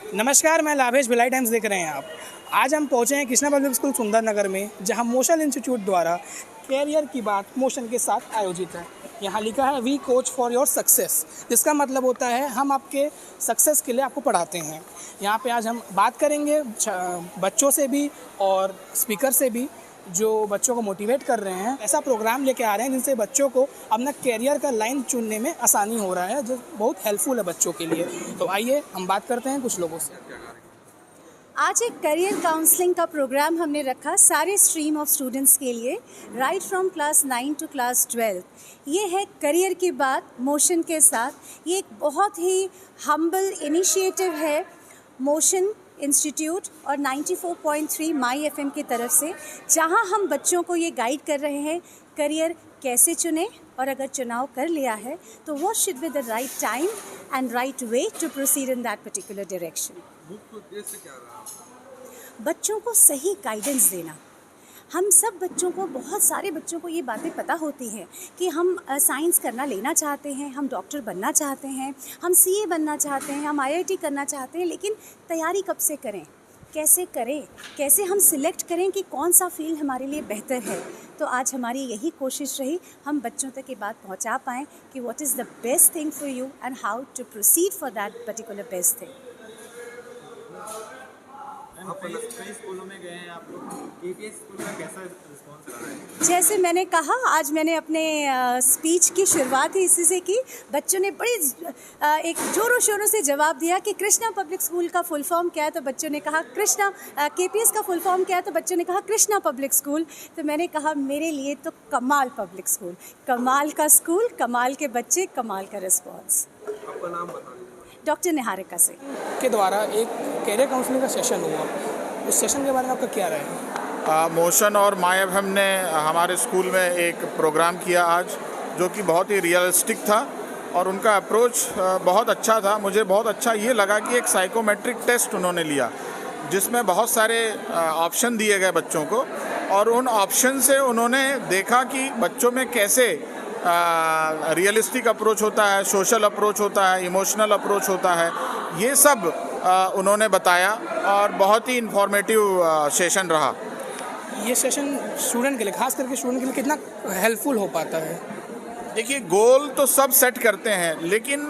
नमस्कार, मैं लाभेश भिलाई टाइम्स देख रहे हैं आप। आज हम पहुंचे हैं कृष्णा पब्लिक स्कूल सुंदर नगर में, जहां मोशन इंस्टीट्यूट द्वारा कैरियर की बात मोशन के साथ आयोजित है। यहां लिखा है we coach for your success, जिसका मतलब होता है हम आपके सक्सेस के लिए आपको पढ़ाते हैं। यहां पे आज हम बात करेंगे बच्चों से भी और स्पीकर से भी, जो बच्चों को मोटिवेट कर रहे हैं। ऐसा प्रोग्राम लेके आ रहे हैं जिनसे बच्चों को अपना कैरियर का लाइन चुनने में आसानी हो रहा है, जो बहुत हेल्पफुल है बच्चों के लिए। तो आइए हम बात करते हैं कुछ लोगों से। आज एक करियर काउंसलिंग का प्रोग्राम हमने रखा सारे स्ट्रीम ऑफ स्टूडेंट्स के लिए, right from class 9 to class 12। ये है करियर की बात मोशन के साथ। ये एक बहुत ही हम्बल इनिशिएटिव है मोशन इंस्टीट्यूट और 94.3 माई एफएम की तरफ से, जहां हम बच्चों को ये गाइड कर रहे हैं करियर कैसे चुनें, और अगर चुनाव कर लिया है तो what should be the right time and right way to proceed in that particular direction. मुख्य उद्देश्य क्या रहा? बच्चों को सही गाइडेंस देना। हम सब बच्चों को, बहुत सारे बच्चों को ये बातें पता होती हैं कि हम साइंस करना लेना चाहते हैं, हम डॉक्टर बनना चाहते हैं, हम सीए बनना चाहते हैं, हम आईआईटी करना चाहते हैं, लेकिन तैयारी कब से करें, कैसे करें, कैसे हम सिलेक्ट करें कि कौन सा फील्ड हमारे लिए बेहतर है। तो आज हमारी यही कोशिश रही, हम बच्चों तक ये बात पहुंचा पाएँ कि what is the best thing for you and how to proceed for that particular best thing. आप कई स्कूलों में गए हैं, आप लोग केपीएस स्कूल का कैसा रिस्पॉन्स रहा है? जैसे मैंने कहा, आज मैंने अपने स्पीच की शुरुआत ही इसी से की। बच्चों ने बड़ी एक जोरों शोरों से जवाब दिया कि कृष्णा पब्लिक स्कूल का फुल फॉर्म क्या है, तो बच्चों ने कहा कृष्णा। केपीएस का फुल फॉर्म क्या है, तो बच्चों ने कहा कृष्णा पब्लिक स्कूल। तो मैंने कहा मेरे लिए तो कमाल पब्लिक स्कूल, कमाल का स्कूल, कमाल के बच्चे, कमाल का रिस्पॉन्स। आपका नाम बता दीजिए। डॉक्टर निहारिका से के द्वारा एक कैरियर काउंसलिंग का सेशन हुआ, उस सेशन के बारे में आपका क्या राय है? मोशन और माई एफएम ने हमारे स्कूल में एक प्रोग्राम किया आज, जो कि बहुत ही रियलिस्टिक था और उनका अप्रोच बहुत अच्छा था। मुझे बहुत अच्छा ये लगा कि एक साइकोमेट्रिक टेस्ट उन्होंने लिया, जिसमें बहुत सारे ऑप्शन दिए गए बच्चों को, और उन ऑप्शन से उन्होंने देखा कि बच्चों में कैसे रियलिस्टिक अप्रोच होता है, सोशल अप्रोच होता है, इमोशनल अप्रोच होता है। ये सब उन्होंने बताया और बहुत ही इन्फॉर्मेटिव सेशन रहा। ये सेशन स्टूडेंट के लिए, खास करके स्टूडेंट के लिए कितना हेल्पफुल हो पाता है? देखिए, गोल तो सब सेट करते हैं, लेकिन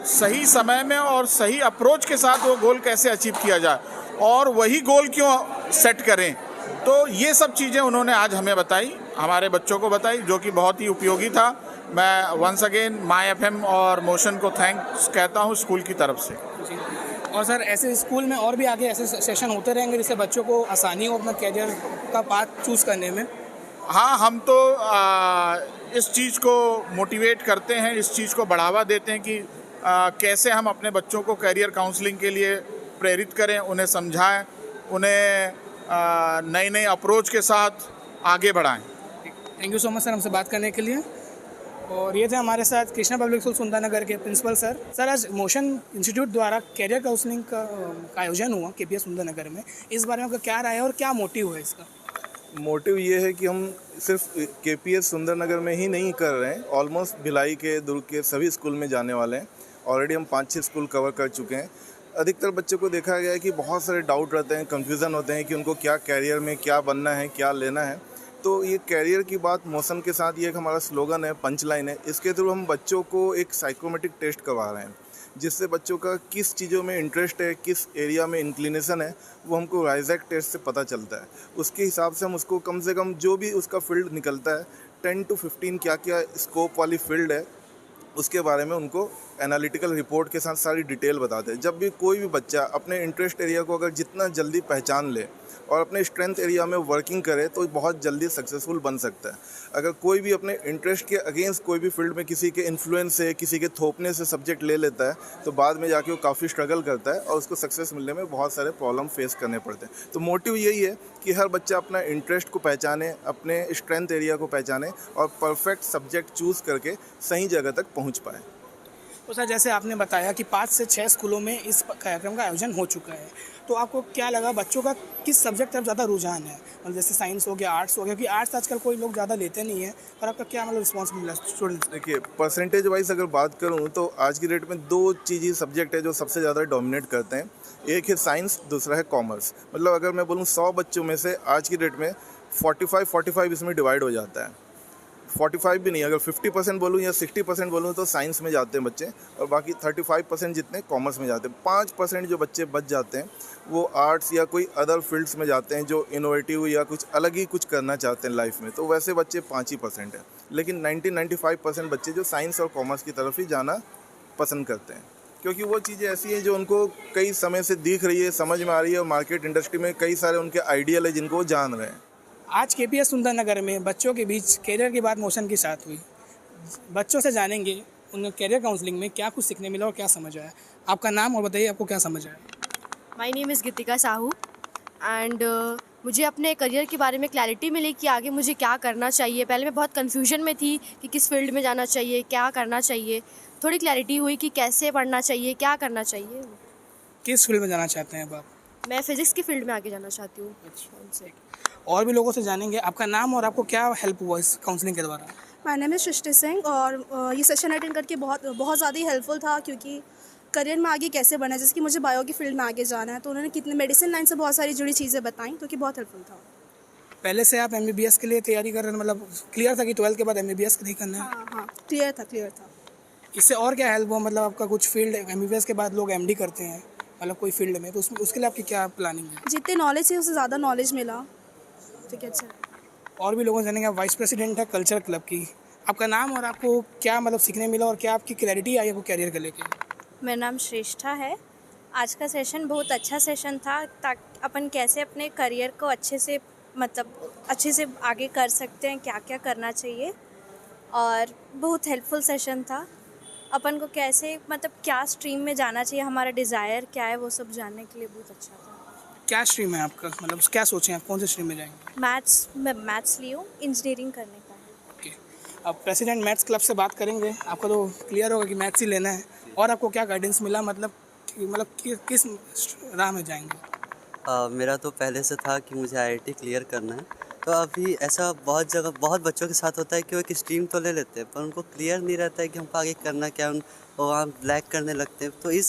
सही समय में और सही अप्रोच के साथ वो गोल कैसे अचीव किया जाए, और वही गोल क्यों सेट करें, तो ये सब चीज़ें उन्होंने आज हमें बताई, हमारे बच्चों को बताई, जो कि बहुत ही उपयोगी था। मैं वंस अगेन माई एफएम और मोशन को थैंक्स कहता हूँ स्कूल की तरफ से। जी। और सर, ऐसे स्कूल में और भी आगे ऐसे सेशन होते रहेंगे जिससे बच्चों को आसानी हो अपना कैरियर का पाथ चूज़ करने में? हाँ, हम तो इस चीज़ को मोटिवेट करते हैं, इस चीज़ को बढ़ावा देते हैं कि कैसे हम अपने बच्चों को करियर काउंसलिंग के लिए प्रेरित करें, उन्हें समझाएं, उन्हें नई नई अप्रोच के साथ आगे बढ़ाएं। Thank you so much sir, हमसे बात करने के लिए। और ये थे हमारे साथ कृष्णा पब्लिक स्कूल सुंदर नगर के प्रिंसिपल सर। सर, आज मोशन इंस्टीट्यूट द्वारा कैरियर काउंसलिंग का आयोजन हुआ केपीएस सुंदर नगर में, इस बारे में आपका क्या राय है और क्या मोटिव है इसका? मोटिव ये है कि हम सिर्फ केपीएस सुंदर नगर में ही नहीं कर रहे हैं, ऑलमोस्ट भिलाई के, दुर्ग के सभी स्कूल में जाने वाले हैं। ऑलरेडी हम 5-6 स्कूल कवर कर चुके हैं। अधिकतर बच्चों को देखा गया है कि बहुत सारे डाउट रहते हैं, कन्फ्यूज़न होते हैं कि उनको क्या कैरियर में क्या बनना है, क्या लेना है। तो ये कैरियर की बात मोशन के साथ, ये एक हमारा स्लोगन है, पंच लाइन है। इसके थ्रू हम बच्चों को एक साइकोमेट्रिक टेस्ट करवा रहे हैं, जिससे बच्चों का किस चीज़ों में इंटरेस्ट है, किस एरिया में इंक्लिनेशन है, वो हमको राइजैक टेस्ट से पता चलता है। उसके हिसाब से हम उसको कम से कम जो भी उसका फील्ड निकलता है, 10 to 15 क्या क्या स्कोप वाली फील्ड है, उसके बारे में उनको एनालिटिकल रिपोर्ट के साथ सारी डिटेल बताते हैं। जब भी कोई भी बच्चा अपने इंटरेस्ट एरिया को अगर जितना जल्दी पहचान ले और अपने स्ट्रेंथ एरिया में वर्किंग करे, तो बहुत जल्दी सक्सेसफुल बन सकता है। अगर कोई भी अपने इंटरेस्ट के अगेंस्ट कोई भी फील्ड में किसी के इन्फ्लुएंस से, किसी के थोपने से सब्जेक्ट ले लेता है, तो बाद में जाके वो काफ़ी स्ट्रगल करता है और उसको सक्सेस मिलने में बहुत सारे प्रॉब्लम फेस करने पड़ते हैं। तो मोटिव यही है कि हर बच्चा अपना इंटरेस्ट को पहचाने, अपने स्ट्रेंथ एरिया को पहचाने और परफेक्ट सब्जेक्ट चूज़ करके सही जगह तक पहुँच पाए। तो सर जैसे आपने बताया कि 5 से 6 स्कूलों में इस कार्यक्रम का आयोजन हो चुका है, तो आपको क्या लगा बच्चों का किस सब्जेक्ट तरफ ज़्यादा रुझान है? मतलब जैसे साइंस हो गया, आर्ट्स हो गया, क्योंकि आर्ट्स आजकल कोई लोग ज़्यादा लेते नहीं है, और आपका क्या मतलब रिस्पॉन्स मिला स्टूडेंट्स? देखिए, परसेंटेज वाइज अगर बात करूं तो आज की डेट में 2 चीज़ ही सब्जेक्ट है जो सबसे ज़्यादा डोमिनेट करते हैं। एक है साइंस, दूसरा है कॉमर्स। मतलब अगर मैं बोलूं 100 बच्चों में से आज की डेट में 45 इसमें डिवाइड हो जाता है। 45 भी नहीं, अगर 50% बोलूँ या 60% बोलूँ तो साइंस में जाते हैं बच्चे, और बाकी 35% जितने कॉमर्स में जाते हैं। 5% जो बच्चे बच जाते हैं वो आर्ट्स या कोई अदर फील्ड्स में जाते हैं जो इनोवेटिव या कुछ अलग ही कुछ करना चाहते हैं लाइफ में, तो वैसे बच्चे 5% हैं। लेकिन 90-95% बच्चे जो साइंस और कॉमर्स की तरफ ही जाना पसंद करते हैं, क्योंकि वो चीज़ें ऐसी हैं जो उनको कई समय से दिख रही है, समझ में आ रही है, और मार्केट इंडस्ट्री में कई सारे उनके आइडियल है जिनको वो जान रहे हैं। आज केपीएस सुंदर नगर में बच्चों के बीच कैरियर की बात मोशन के साथ हुई। बच्चों से जानेंगे उन्हें कैरियर काउंसलिंग में क्या कुछ सीखने मिला और क्या समझ आया। आपका नाम और बताइए, आपको क्या समझ आया? My name is Geetika Sahu and मुझे अपने करियर के बारे में क्लैरिटी मिली कि आगे मुझे क्या करना चाहिए। पहले मैं बहुत कन्फ्यूजन में थी कि किस फील्ड में जाना चाहिए, क्या करना चाहिए। थोड़ी क्लैरिटी हुई कि कैसे पढ़ना चाहिए, क्या करना चाहिए। किस फील्ड में जाना चाहते हैं आप? मैं फ़िज़िक्स की फील्ड में आगे जाना चाहती हूँ। उनसे और भी लोगों से जानेंगे आपका नाम और आपको क्या हेल्प हुआ इस काउंसलिंग के द्वारा? माय नेम इज़ सृष्टि सिंह, और ये सेशन अटेंड करके बहुत ज़्यादा ही हेल्पफुल था, क्योंकि करियर में आगे कैसे बढ़ना है। जैसे कि मुझे बायो की फील्ड में आगे जाना है, तो उन्होंने कितने मेडिसिन लाइन से बहुत सारी जुड़ी चीज़ें बताई, तो कि बहुत हेल्पफुल था। पहले से आप एमबीबीएस के लिए तैयारी कर रहे हैं? मतलब क्लियर था कि 12th के बाद एमबीबीएस नहीं करना है? हाँ, क्लियर था। इससे और क्या हेल्प हुआ? मतलब आपका कुछ फील्ड एमबीबीएस के बाद लोग एमडी करते हैं, मतलब कोई फील्ड में, तो उसके लिए आपकी क्या प्लानिंग है? जितने नॉलेज है उससे ज़्यादा नॉलेज मिला, ठीक है। अच्छा, और भी लोगों से जानेंगे। आप वाइस प्रेसिडेंट है कल्चर क्लब की। आपका नाम और आपको क्या मतलब सीखने मिला और क्या आपकी क्लैरिटी आई आपको कैरियर को लेकर? मेरा नाम श्रेष्ठा है। आज का सेशन बहुत अच्छा सेशन था, ताकि अपन कैसे अपने करियर को अच्छे से आगे कर सकते हैं, क्या क्या करना चाहिए, और बहुत हेल्पफुल सेशन था। अपन को कैसे क्या स्ट्रीम में जाना चाहिए, हमारा डिज़ायर क्या है, वो सब जानने के लिए बहुत अच्छा था। क्या स्ट्रीम है आपका? मतलब क्या सोचें आप कौन से स्ट्रीम में जाएंगे? मैं मैथ्स ली हूँ, इंजीनियरिंग करने का है। ओके, अब प्रेसिडेंट मैथ्स क्लब से बात करेंगे। आपको तो क्लियर होगा कि मैथ्स ही लेना है, और आपको क्या गाइडेंस मिला? मतलब किस राह में जाएंगे? मेरा तो पहले से था कि मुझे आईआईटी क्लियर करना है। तो अभी ऐसा बहुत बच्चों के साथ होता है कि वो एक स्ट्रीम तो ले लेते हैं, पर उनको क्लियर नहीं रहता है कि हमको आगे करना क्या, वो वहाँ ब्लैक करने लगते हैं। तो इस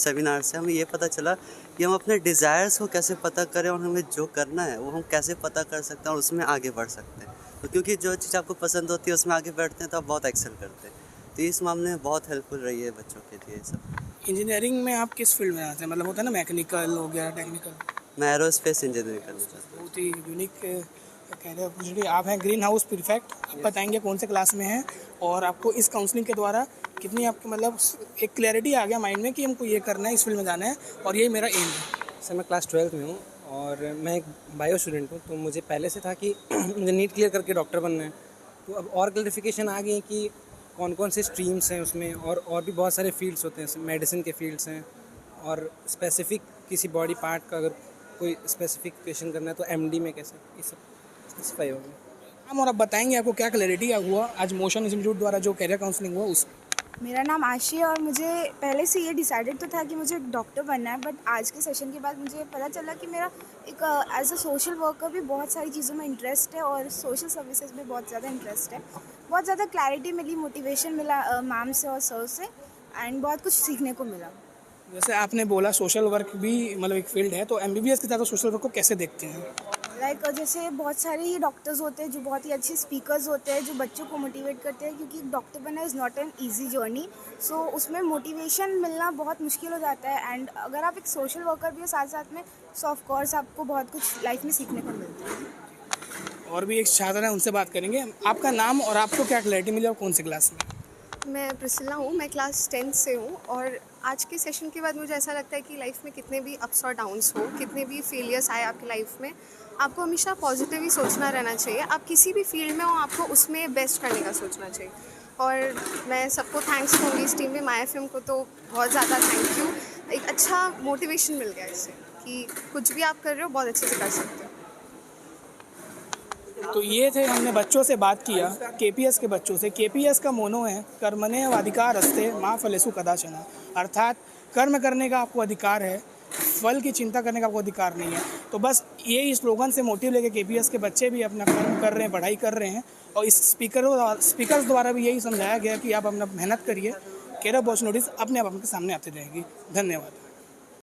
सेमिनार से हमें ये पता चला कि हम अपने डिज़ायर्स को कैसे पता करें, और हमें जो करना है वो हम कैसे पता कर सकते हैं और उसमें आगे बढ़ सकते हैं। तो क्योंकि जो चीज़ आपको पसंद होती है उसमें आगे बढ़ते हैं तो आप बहुत एक्सेल करते हैं। तो इस मामले में बहुत हेल्पफुल रही है बच्चों के लिए सब। इंजीनियरिंग में आप किस फील्ड में आते हैं? मतलब होता है ना, मैकेनिकल हो गया, टेक्निकल। मैं एरोस्पेस इंजीनियरिंग करना चाहता हूँ। बहुत ही यूनिक कैरियर अपॉर्चुनिटी। आप हैं ग्रीन हाउस प्रीफेक्ट। आप बताएंगे कौन से क्लास में हैं और आपको इस काउंसलिंग के द्वारा कितनी आपकी मतलब एक क्लैरिटी आ गया माइंड में कि हमको ये करना है, इस फील्ड में जाना है और ये मेरा एम है। सर मैं क्लास 12th में हूँ और मैं एक बायो स्टूडेंट हूँ। तो मुझे पहले से था कि मुझे नीट क्लियर करके डॉक्टर बनना है। तो अब और क्लैरिफिकेशन आ गई है कि कौन कौन से स्ट्रीम्स हैं उसमें, और भी बहुत सारे फील्ड्स होते हैं। मेडिसिन के फील्ड्स हैं, और स्पेसिफिक किसी बॉडी पार्ट का अगर कोई स्पेसिफिकेशन करना है तो एमडी में कैसे, ये सब स्पेसिफाई हो गया। हम और आप बताएंगे आपको क्या क्लैरिटी हुआ आज मोशन इंस्टीट्यूट द्वारा जो कैरियर काउंसलिंग हुआ उस? मेरा नाम आशी है और मुझे पहले से ये डिसाइडेड तो था कि मुझे डॉक्टर बनना है, बट आज के सेशन के बाद मुझे पता चला कि मेरा एक एज अ सोशल वर्कर भी बहुत सारी चीज़ों में इंटरेस्ट है और सोशल सर्विसेज में बहुत ज़्यादा इंटरेस्ट है। बहुत ज़्यादा क्लैरिटी मिली, मोटिवेशन मिला मैम से और सर से, एंड बहुत कुछ सीखने को मिला। जैसे आपने बोला सोशल वर्क भी मतलब एक फील्ड है, तो एमबीबीएस के साथ सोशल वर्क को कैसे देखते हैं? जैसे बहुत सारे डॉक्टर्स होते हैं जो बहुत ही अच्छे स्पीकर्स होते हैं जो बच्चों को मोटिवेट करते हैं, क्योंकि डॉक्टर बनना is not an easy journey. So उसमें मोटिवेशन मिलना बहुत मुश्किल हो जाता है, एंड अगर आप एक सोशल वर्कर भी हो साथ साथ में, सो ऑफ कोर्स आपको बहुत कुछ लाइफ में सीखने को मिलता है। और भी एक छात्र है, उनसे बात करेंगे। आपका नाम और आपको क्या क्लैरिटी मिली और कौन से क्लास में? मैं प्रिसिला हूँ, मैं क्लास 10th से हूँ, और आज के सेशन के बाद मुझे ऐसा लगता है कि लाइफ में कितने भी अप्स और डाउन्स हो, कितने भी फेलियर्स आए आपकी लाइफ में, आपको हमेशा पॉजिटिव ही सोचना रहना चाहिए। आप किसी भी फील्ड में हो, आपको उसमें बेस्ट करने का सोचना चाहिए। और मैं सबको थैंक्स दूँगी इस टीम में, माय एफएम को तो बहुत ज़्यादा थैंक यू। एक अच्छा मोटिवेशन मिल गया इससे कि कुछ भी आप कर रहे हो बहुत अच्छे से कर सकते हो। तो ये थे, हमने बच्चों से बात किया, केपीएस के बच्चों से। केपीएस का मोनो है कर्मण्येव अधिकारस्ते मा फलेषु कदाचन, अर्थात कर्म करने का आपको अधिकार है, फल की चिंता करने का आपको अधिकार नहीं है। तो बस यही स्लोगन से मोटिव लेके केपीएस के बच्चे भी अपना कर्म कर रहे हैं, पढ़ाई कर रहे हैं, और इस स्पीकर्स द्वारा भी यही समझाया गया कि आप अपना मेहनत करिए, कैरियर अपॉर्चुनिटीज़ अपने आप आपके सामने आती रहेगी। धन्यवाद।